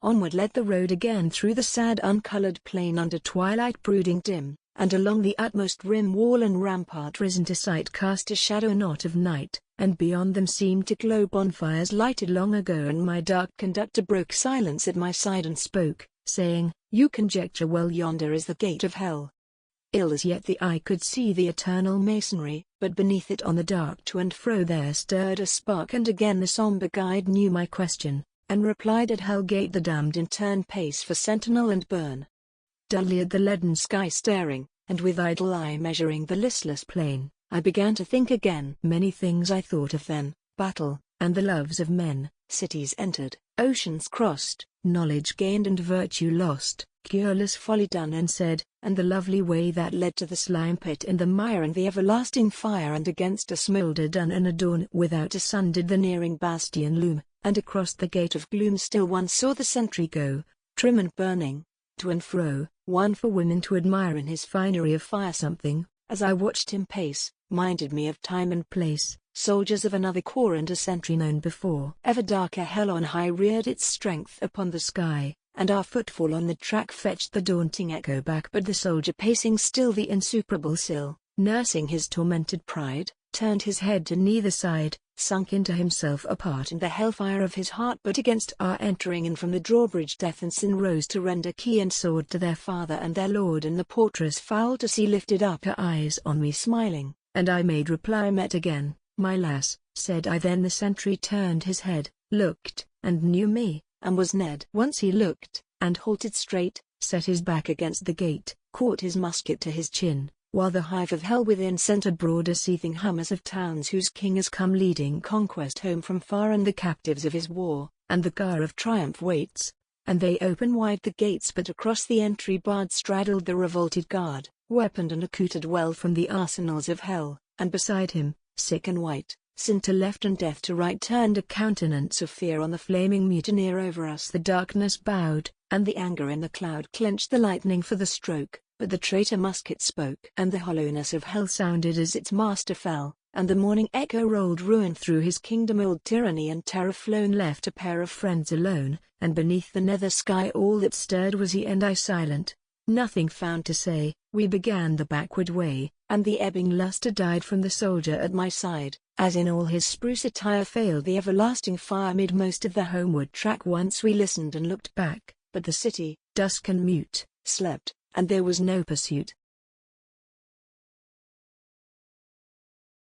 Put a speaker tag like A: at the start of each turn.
A: Onward led the road again through the sad uncolored plain under twilight brooding dim, and along the utmost rim wall and rampart risen to sight cast a shadow not of night, and beyond them seemed to glow bonfires lighted long ago. And my dark conductor broke silence at my side and spoke, saying, "You conjecture well, yonder is the gate of hell." Ill as yet the eye could see the eternal masonry, but beneath it on the dark to and fro there stirred a spark, and again the somber guide knew my question, and replied, "At Hell Gate the damned in turn pace for sentinel and burn." Dully at the leaden sky staring, and with idle eye measuring the listless plain, I began to think again. Many things I thought of then: battle, and the loves of men, cities entered, oceans crossed, knowledge gained and virtue lost, cureless folly done and said, and the lovely way that led to the slime pit and the mire and the everlasting fire. And against a smoulder dun and a dawn without a sun did the nearing bastion loom, and across the gate of gloom still one saw the sentry go, trim and burning, to and fro, one for women to admire in his finery of fire. Something, as I watched him pace, minded me of time and place, soldiers of another corps and a sentry known before. Ever darker hell on high reared its strength upon the sky, and our footfall on the track fetched the daunting echo back. But the soldier pacing still the insuperable sill, nursing his tormented pride, turned his head to neither side, sunk into himself apart in the hellfire of his heart. But against our entering in from the drawbridge death and sin rose to render key and sword to their father and their lord. And the portress foul to see lifted up her eyes on me smiling, and I made reply, "Met again, my lass," said I. Then the sentry turned his head, looked, and knew me, and was Ned. Once he looked, and halted straight, set his back against the gate, caught his musket to his chin, while the hive of hell within sent abroad a seething hum as of towns whose king has come leading conquest home from far, and the captives of his war, and the car of triumph waits, and they open wide the gates. But across the entry barred straddled the revolted guard, weaponed and accoutred well from the arsenals of hell, and beside him, sick and white, sin to left and death to right, turned a countenance of fear on the flaming mutineer. Over us the darkness bowed, and the anger in the cloud clenched the lightning for the stroke, but the traitor musket spoke, and the hollowness of hell sounded as its master fell, and the morning echo rolled ruin through his kingdom. Old tyranny and terror flown left a pair of friends alone, and beneath the nether sky all that stirred was he and I silent, nothing found to say. We began the backward way, and the ebbing lustre died from the soldier at my side, as in all his spruce attire failed the everlasting fire mid most of the homeward track. Once we listened and looked back, but the city, dusk and mute, slept, and there was no pursuit.